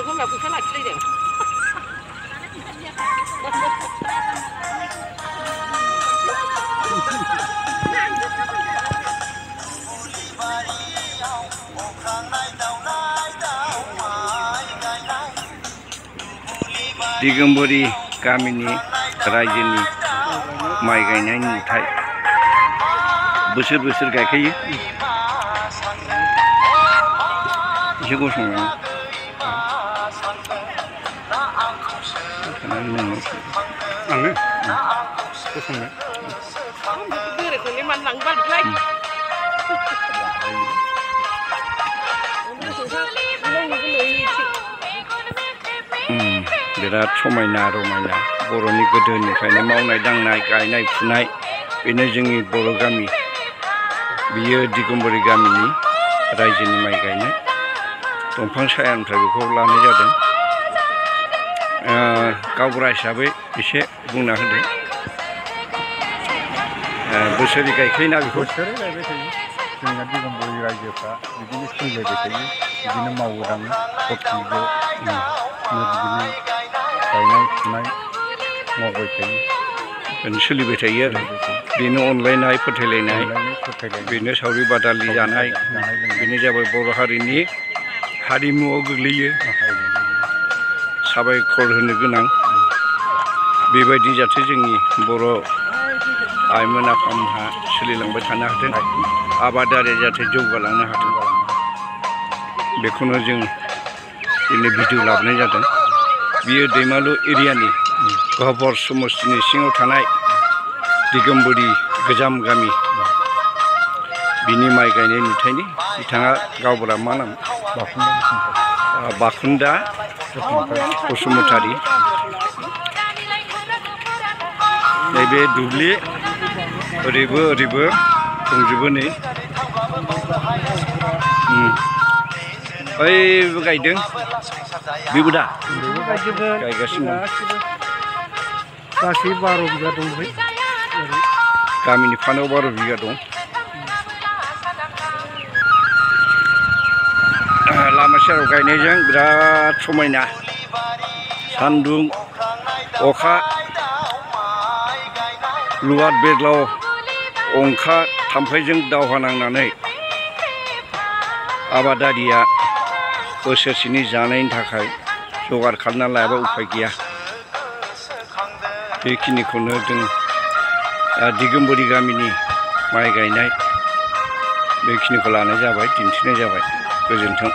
खोमा फैसा लाखिलायदों दिगम्बरी गामिनि रायजोनि माइ गायनाय नुथाय बोसोर बोसोर गायखायो एसे गसंनानै आङो गसंनो गोरोखौलाय मानो लांनो बालफ्लाय बिराद समायना रमायना बर'नि गोदोनिफ्रायनो मावनाय दांनाय गायनाय फुनाय बेनो जोंनि बर' गामि बियो दिगम्बरी गामिनि रायजोनि माइ गायनाय दंफां सायानिफ्राय बेखौ लानाय जादों गावबुरा हिसाबै एसे बुंना होदो बोसोरै गायखायोना बेखौ बोसोरै गायबाय थायो जोंना दिगम्बरी रायजोफ्रा बिदिनो सोलिलायबाय थायो बिदिनो मावो दाङो खरथिबो बिदिनो गायनाय फुनाय मावबाय थायो बेनो सोलिबाय थायो आरो बेनो अनलायनाय फोथायलायनाय बेनो सावरि बादालि जानाय बेनो जाबाय बर' हारिनि हारिमुआव गोग्लैयो साबायखर होनो गोनां बेबायदि जाहाथे जोंनि बर' आइमोन आफामोनहा सोलिलांबाय थानो हाथों आबादारिया जाहाथे जौगालांनो हाथों बेखौनो जों दिनै भिडिअ लाबोनाय जादों बियो दैमालु एरियानि गहपुर समस्तिनि सिङाव थानाय दिगम्बरी गोजाम गामि बिनि माइ गायनाय नुथायनि बिथाङा गावबुरा मा नाम बाखुन्दा बसुमतारी नैबे दुब्लि ओरैबो ओरैबो दंजोबो नै बैबो गायदों बेबो दा गायगासिनो गासै 12 बिगा दं गामिनि फानाव 12 बिगा दं लामा सेराव गायनायजों बिराद समायना सान्दुं अखा लुवाद बेरलाव अंखा थाम्फैजों दावहा नांनानै आबादारिया बोसोरसेनि जानायनि थाखाय जगार खालामना लायाबा उफाय गैया बेखिनिखौनो जों दिगम्बरी गामिनि माइ गायनाय बेखिनिखौ लानाय जाबाय दिन्थिनाय जाबाय गोजोन्थों।